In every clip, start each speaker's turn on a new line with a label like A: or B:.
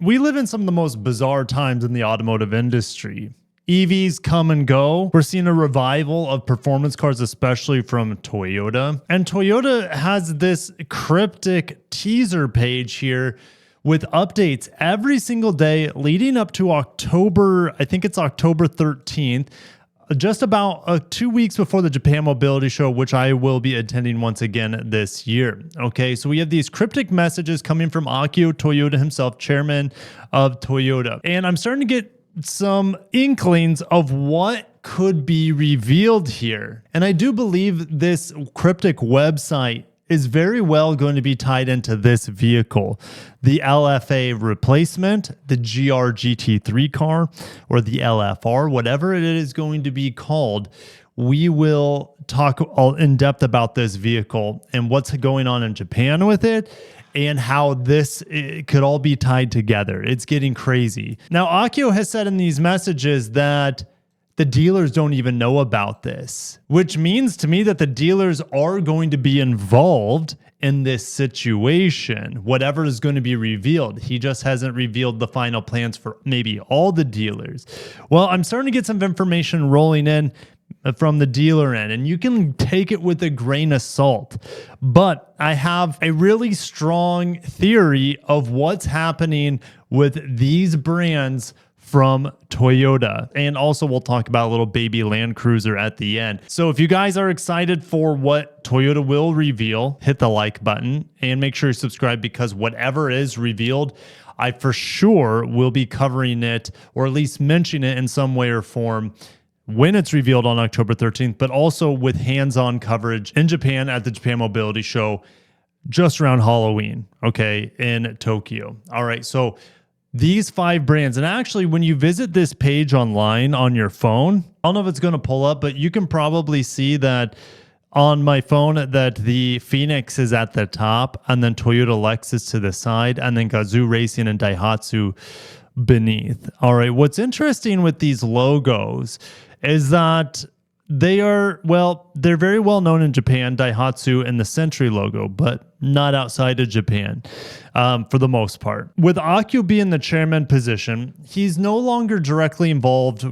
A: We live in some of the most bizarre times in the automotive industry. EVs come and go. We're seeing a revival of performance cars, especially from Toyota. And Toyota has this cryptic teaser page here with updates every single day leading up to October, I think it's October 13th, just about 2 weeks before the Japan Mobility Show, which I will be attending once again this year. Okay, so we have these cryptic messages coming from Akio Toyoda himself, chairman of Toyota. And I'm starting to get some inklings of what could be revealed here. And I do believe this cryptic website is very well going to be tied into this vehicle. The LFA replacement, the GR GT3 car, or the LFR, whatever it is going to be called. We will talk in depth about this vehicle and what's going on in Japan with it, and how it could all be tied together. It's getting crazy. Now, Akio has said in these messages that the dealers don't even know about this, which means to me that the dealers are going to be involved in this situation, whatever is going to be revealed. He just hasn't revealed the final plans for maybe all the dealers. Well, I'm starting to get some information rolling in from the dealer end, and you can take it with a grain of salt. But I have a really strong theory of what's happening with these brands from Toyota. And also we'll talk about a little baby Land Cruiser at the end. So if you guys are excited for what Toyota will reveal, hit the like button and make sure you subscribe, because whatever is revealed, I for sure will be covering it, or at least mentioning it in some way or form when it's revealed on October 13th, but also with hands-on coverage in Japan at the Japan Mobility Show just around Halloween, okay, in Tokyo. All right, so these 5 brands, and actually when you visit this page online on your phone, I don't know if it's going to pull up, but you can probably see that on my phone that the Phoenix is at the top, and then Toyota Lexus to the side, and then Gazoo Racing and Daihatsu beneath. All right, what's interesting with these logos is that they're very well known in Japan, Daihatsu and the Century logo, but not outside of Japan for the most part. With Akio being the chairman position, he's no longer directly involved,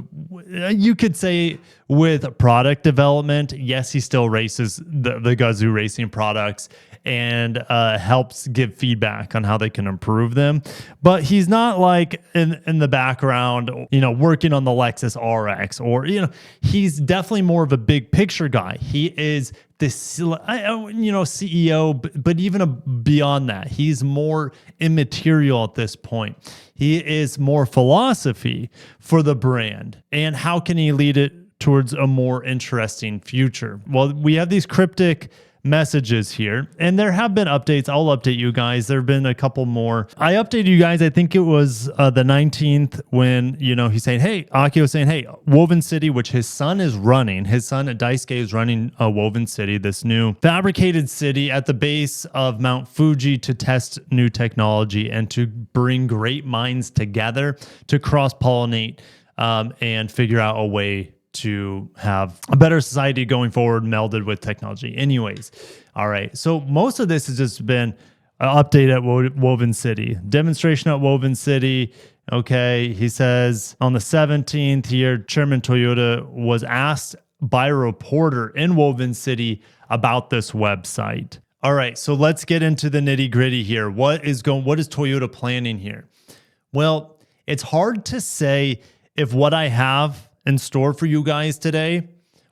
A: you could say, with product development. Yes, he still races the Gazoo Racing products and helps give feedback on how they can improve them. But he's not like in the background, working on the Lexus RX, or, he's definitely more of a big picture guy. He is the CEO, but even beyond that, he's more immaterial at this point. He is more philosophy for the brand, and how can he lead it towards a more interesting future? Well, we have these cryptic messages here, and there have been updates. I'll update you guys. There have been a couple more. I updated you guys, I think it was the 19th, when he's saying, hey, Akio saying, hey, Woven City, which his son is running, his son at Daisuke is running Woven City, this new fabricated city at the base of Mount Fuji, to test new technology and to bring great minds together to cross-pollinate and figure out a way to have a better society going forward, melded with technology. Anyways, all right. So most of this has just been an update at Woven City, demonstration at Woven City. Okay, he says on the 17th here, Chairman Toyota was asked by a reporter in Woven City about this website. All right, so let's get into the nitty gritty here. What is Toyota planning here? Well, it's hard to say if what I have in store for you guys today,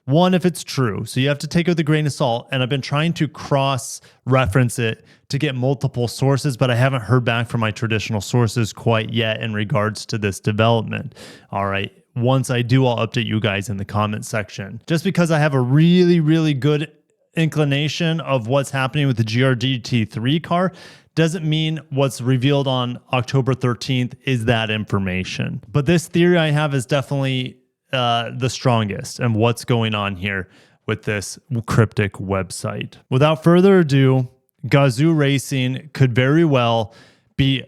A: one, if it's true. So you have to take it with a grain of salt. And I've been trying to cross-reference it to get multiple sources, but I haven't heard back from my traditional sources quite yet in regards to this development. All right. Once I do, I'll update you guys in the comment section. Just because I have a really, really good inclination of what's happening with the GR-GT3 car doesn't mean what's revealed on October 13th is that information. But this theory I have is definitely the strongest, and what's going on here with this cryptic website. Without further ado, Gazoo Racing could very well be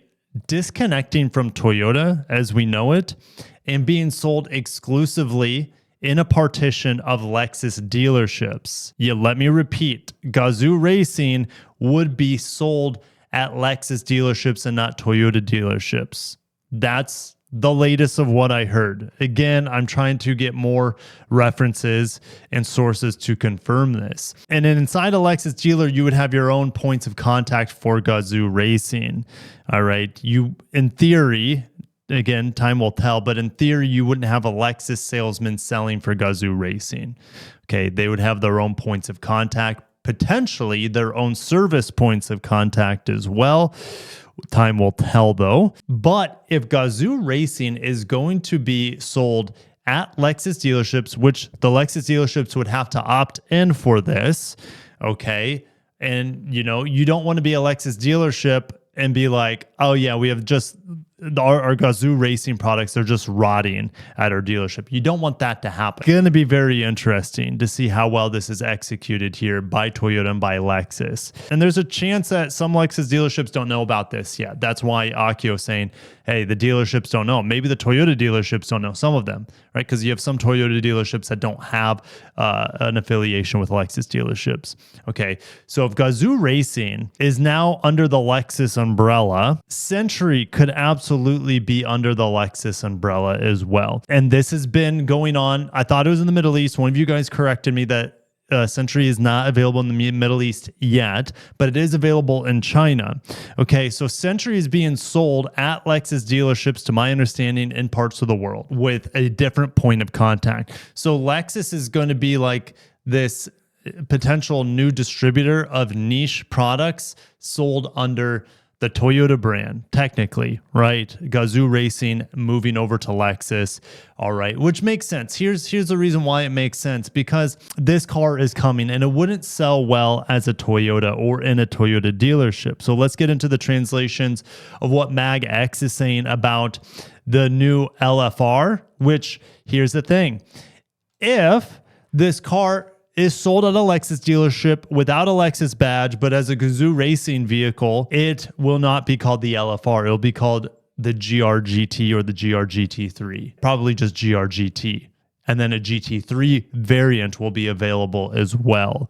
A: disconnecting from Toyota as we know it and being sold exclusively in a partition of Lexus dealerships. Yeah, let me repeat, Gazoo Racing would be sold at Lexus dealerships and not Toyota dealerships. That's the latest of what I heard. Again, I'm trying to get more references and sources to confirm this. And then inside a Lexus dealer, you would have your own points of contact for Gazoo Racing. All right. You, in theory, again, time will tell, but in theory, you wouldn't have a Lexus salesman selling for Gazoo Racing. Okay. They would have their own points of contact, potentially their own service points of contact as well. Time will tell though. But if Gazoo Racing is going to be sold at Lexus dealerships, which the Lexus dealerships would have to opt in for this, okay? And you know, you don't want to be a Lexus dealership and be like, oh yeah, we have just our Gazoo Racing products, they're just rotting at our dealership. You don't want that to happen. It's going to be very interesting to see how well this is executed here by Toyota and by Lexus. And there's a chance that some Lexus dealerships don't know about this yet. That's why Akio is saying, hey, the dealerships don't know. Maybe the Toyota dealerships don't know, some of them, right? Because you have some Toyota dealerships that don't have an affiliation with Lexus dealerships. Okay, so if Gazoo Racing is now under the Lexus umbrella, Century could absolutely be under the Lexus umbrella as well. And this has been going on. I thought it was in the Middle East. One of you guys corrected me that Century is not available in the Middle East yet, but it is available in China. Okay, so Century is being sold at Lexus dealerships, to my understanding, in parts of the world with a different point of contact. So Lexus is going to be like this potential new distributor of niche products sold under the Toyota brand, technically, right? Gazoo Racing moving over to Lexus, all right, which makes sense. Here's the reason why it makes sense, because this car is coming and it wouldn't sell well as a Toyota or in a Toyota dealership. So let's get into the translations of what MagX is saying about the new LFR, which here's the thing. If this car is sold at a Lexus dealership without a Lexus badge, but as a Gazoo Racing vehicle, it will not be called the LFR. It'll be called the GRGT or the GRGT3, probably just GRGT. And then a GT3 variant will be available as well.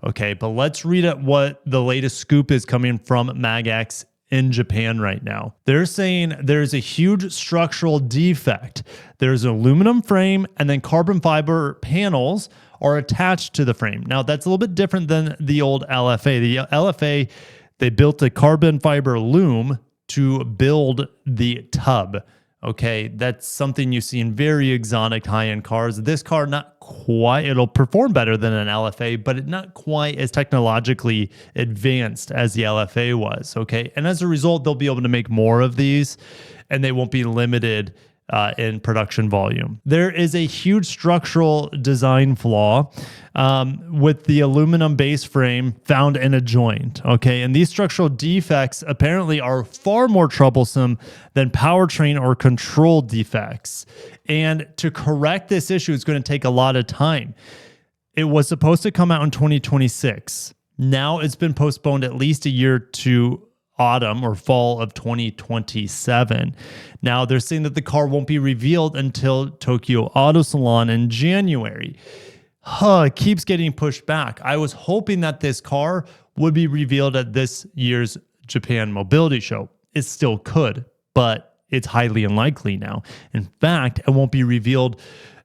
A: Okay, but let's read at what the latest scoop is coming from MagX in Japan right now. They're saying there's a huge structural defect. There's an aluminum frame and then carbon fiber panels are attached to the frame. Now, that's a little bit different than the old LFA. The LFA, they built a carbon fiber loom to build the tub. Okay, that's something you see in very exotic high-end cars. This car, not quite, it'll perform better than an LFA, but it's not quite as technologically advanced as the LFA was, okay? And as a result, they'll be able to make more of these, and they won't be limited in production volume. There is a huge structural design flaw with the aluminum base frame found in a joint. Okay, and these structural defects apparently are far more troublesome than powertrain or control defects. And to correct this issue is going to take a lot of time. It was supposed to come out in 2026. Now it's been postponed at least a year to autumn or fall of 2027. Now they're saying that the car won't be revealed until Tokyo Auto Salon in January. It keeps getting pushed back. I was hoping that this car would be revealed at this year's Japan Mobility Show. It still could, but it's highly unlikely now. In fact, it won't be revealed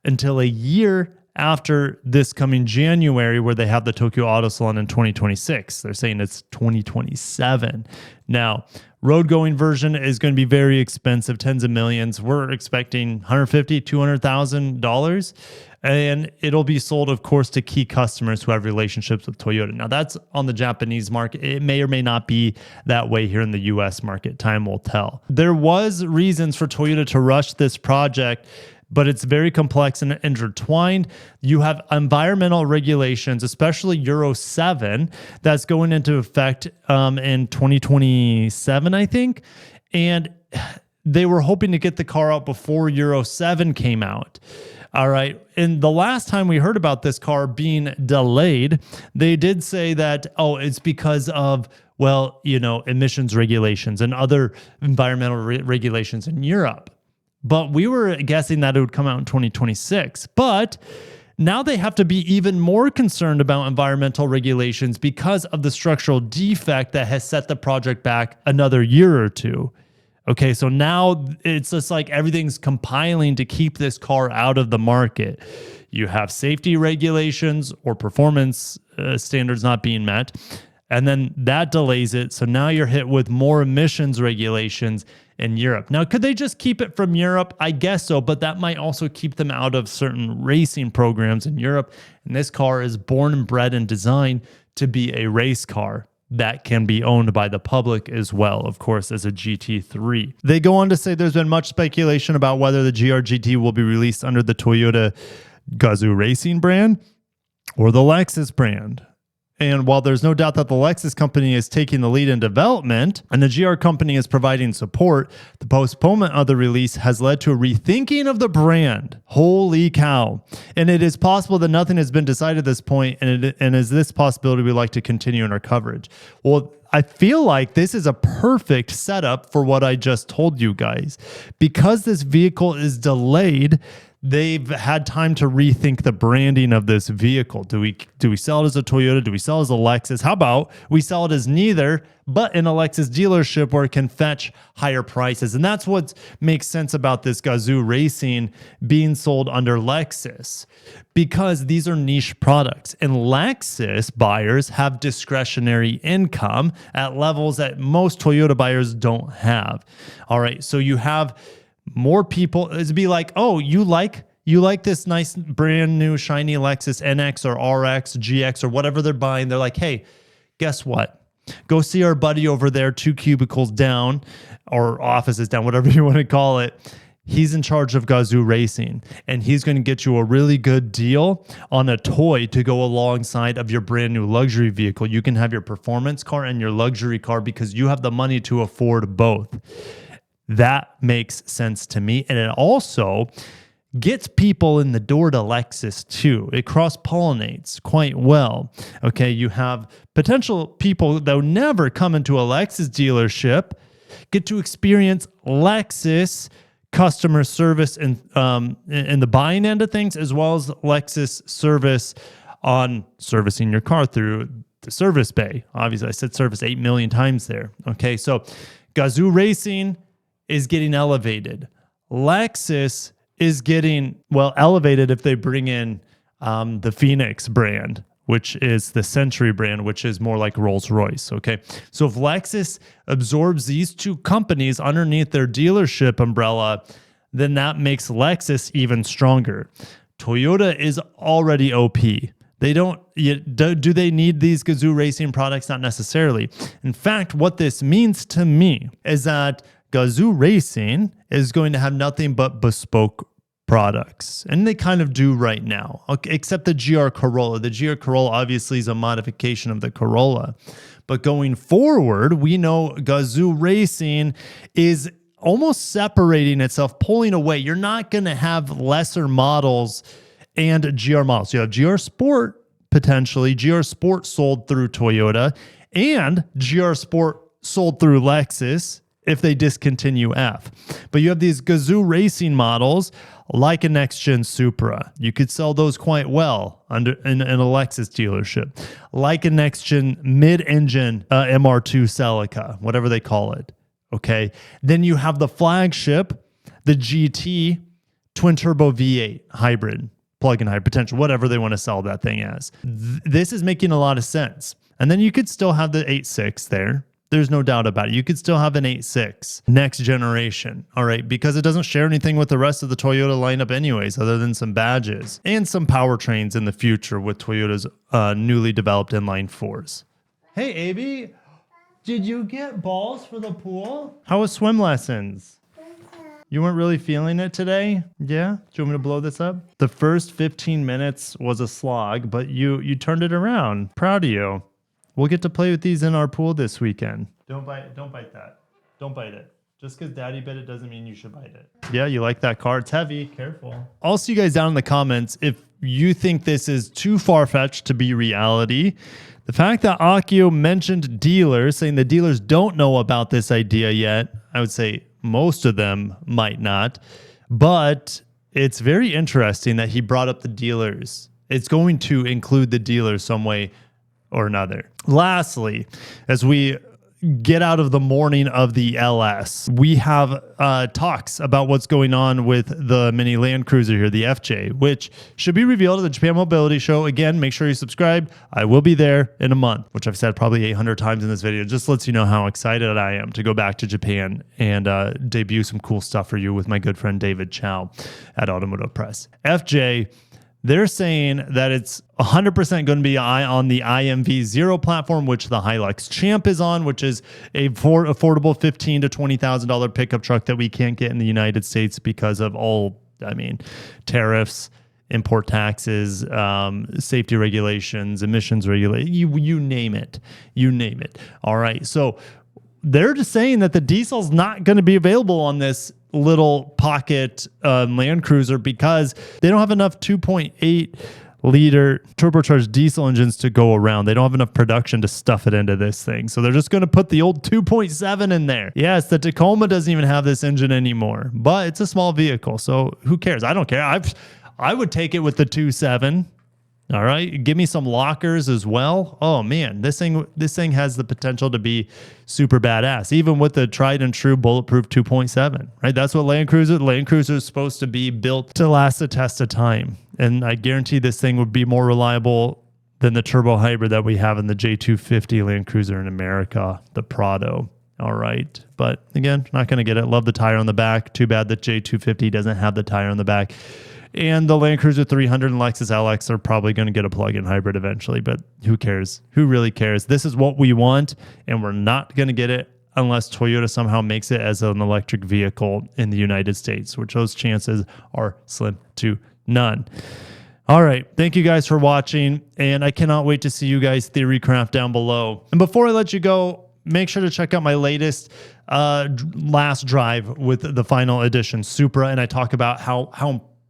A: until a year after this coming January, where they have the Tokyo Auto Salon in 2026. They're saying it's 2027. Now, road-going version is going to be very expensive, tens of millions. We're expecting $150,000, $200,000. And it'll be sold, of course, to key customers who have relationships with Toyota. Now, that's on the Japanese market. It may or may not be that way here in the US market. Time will tell. There was reasons for Toyota to rush this project, but it's very complex and intertwined. You have environmental regulations, especially Euro 7, that's going into effect in 2027, I think. And they were hoping to get the car out before Euro 7 came out. All right. And the last time we heard about this car being delayed, they did say that, oh, it's because of, well, you know, emissions regulations and other environmental regulations in Europe. But we were guessing that it would come out in 2026. But now they have to be even more concerned about environmental regulations because of the structural defect that has set the project back another year or two. Okay, so now it's just like everything's compiling to keep this car out of the market. You have safety regulations or performance standards not being met, and then that delays it. So now you're hit with more emissions regulations in Europe. Now, could they just keep it from Europe? I guess so, but that might also keep them out of certain racing programs in Europe. And this car is born and bred and designed to be a race car that can be owned by the public as well, of course, as a GT3. They go on to say there's been much speculation about whether the GR-GT will be released under the Toyota Gazoo Racing brand or the Lexus brand. And while there's no doubt that the Lexus company is taking the lead in development and the GR company is providing support, the postponement of the release has led to a rethinking of the brand. Holy cow. And it is possible that nothing has been decided at this point, and is this possibility we'd like to continue in our coverage. Well, I feel like this is a perfect setup for what I just told you guys. Because this vehicle is delayed, they've had time to rethink the branding of this vehicle. Do we sell it as a Toyota? Do we sell it as a Lexus? How about we sell it as neither, but in a Lexus dealership where it can fetch higher prices? And that's what makes sense about this Gazoo Racing being sold under Lexus, because these are niche products. And Lexus buyers have discretionary income at levels that most Toyota buyers don't have. All right, so you have more people. It'd be like, oh, you like this nice brand new shiny Lexus NX or RX, GX or whatever they're buying. They're like, hey, guess what? Go see our buddy over there 2 cubicles down or offices down, whatever you want to call it. He's in charge of Gazoo Racing, and he's going to get you a really good deal on a toy to go alongside of your brand new luxury vehicle. You can have your performance car and your luxury car because you have the money to afford both. That makes sense to me. And it also gets people in the door to Lexus too. It cross-pollinates quite well. Okay, you have potential people that would never come into a Lexus dealership get to experience Lexus customer service in the buying end of things, as well as Lexus service on servicing your car through the service bay. Obviously, I said service 8 million times there. Okay, so Gazoo Racing is getting elevated. Lexus is getting, well, elevated if they bring in the Phoenix brand, which is the Century brand, which is more like Rolls-Royce, okay? So if Lexus absorbs these two companies underneath their dealership umbrella, then that makes Lexus even stronger. Toyota is already OP. They don't, do they need these Gazoo Racing products? Not necessarily. In fact, what this means to me is that Gazoo Racing is going to have nothing but bespoke products. And they kind of do right now, except the GR Corolla. The GR Corolla obviously is a modification of the Corolla. But going forward, we know Gazoo Racing is almost separating itself, pulling away. You're not going to have lesser models and GR models. You have GR Sport, potentially. GR Sport sold through Toyota, and GR Sport sold through Lexus if they discontinue F. But you have these Gazoo Racing models like a next-gen Supra. You could sell those quite well in a Lexus dealership. Like a next-gen mid-engine MR2 Celica, whatever they call it. Okay. Then you have the flagship, the GT twin-turbo V8 hybrid, plug-in hybrid potential, whatever they want to sell that thing as. This is making a lot of sense. And then you could still have the 8.6 there. There's no doubt about it. You could still have an 8.6 next generation, all right, because it doesn't share anything with the rest of the Toyota lineup anyways, other than some badges and some powertrains in the future with Toyota's newly developed inline 4s. Hey, Abby, did you get balls for the pool? How was swim lessons? You weren't really feeling it today? Yeah? Do you want me to blow this up? The first 15 minutes was a slog, but you turned it around. Proud of you. We'll get to play with these in our pool this weekend. Don't bite that. Don't bite it. Just because daddy bit it doesn't mean you should bite it. Yeah, you like that car? It's heavy. Careful. I'll see you guys down in the comments if you think this is too far-fetched to be reality. The fact that Akio mentioned dealers, saying the dealers don't know about this idea yet, I would say most of them might not. But it's very interesting that he brought up the dealers. It's going to include the dealers some way or another. Lastly, as we get out of the morning of the LS. We have talks about what's going on with the mini Land Cruiser here, the FJ, which should be revealed at the Japan Mobility Show. Again, make sure you subscribe. I will be there in a month, which I've said probably 800 times in this video. Just lets you know how excited I am to go back to Japan and debut some cool stuff for you with my good friend David Chow at Automotive Press. FJ, they're saying that it's 100% going to be on the IMV0 platform, which the Hilux Champ is on, which is a affordable $15,000 to $20,000 pickup truck that we can't get in the United States because of tariffs, import taxes, safety regulations, emissions regulations, you name it. You name it. All right. So they're just saying that the diesel's not going to be available on this little pocket Land Cruiser because they don't have enough 2.8 liter turbocharged diesel engines to go around. They don't have enough production to stuff it into this thing. So they're just going to put the old 2.7 in there. Yes, the Tacoma doesn't even have this engine anymore, but it's a small vehicle. So who cares? I don't care. I would take it with the 2.7. All right, give me some lockers as well. Oh man, this thing has the potential to be super badass, even with the tried and true bulletproof 2.7. Right, that's what Land Cruiser is supposed to be built to last the test of time, and I guarantee this thing would be more reliable than the turbo hybrid that we have in the J250 Land Cruiser in America, the Prado. All right, but again, not going to get it. Love the tire on the back. Too bad the J250 doesn't have the tire on the back. And the Land Cruiser 300 and Lexus LX are probably going to get a plug-in hybrid eventually, but who cares? Who really cares? This is what we want, and we're not going to get it unless Toyota somehow makes it as an electric vehicle in the United States, which those chances are slim to none. All right. Thank you guys for watching, and I cannot wait to see you guys theorycraft down below. And before I let you go, make sure to check out my latest last drive with the final edition Supra, and I talk about how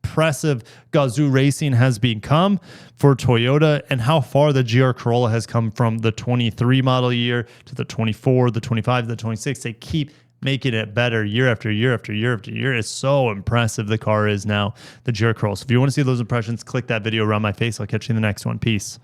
A: impressive Gazoo Racing has become for Toyota and how far the GR Corolla has come from the 23 model year to the 24, the 25, the 26. They keep making it better year after year after year after year. It's so impressive the car is now, the GR Corolla. So if you want to see those impressions, click that video around my face. I'll catch you in the next one. Peace.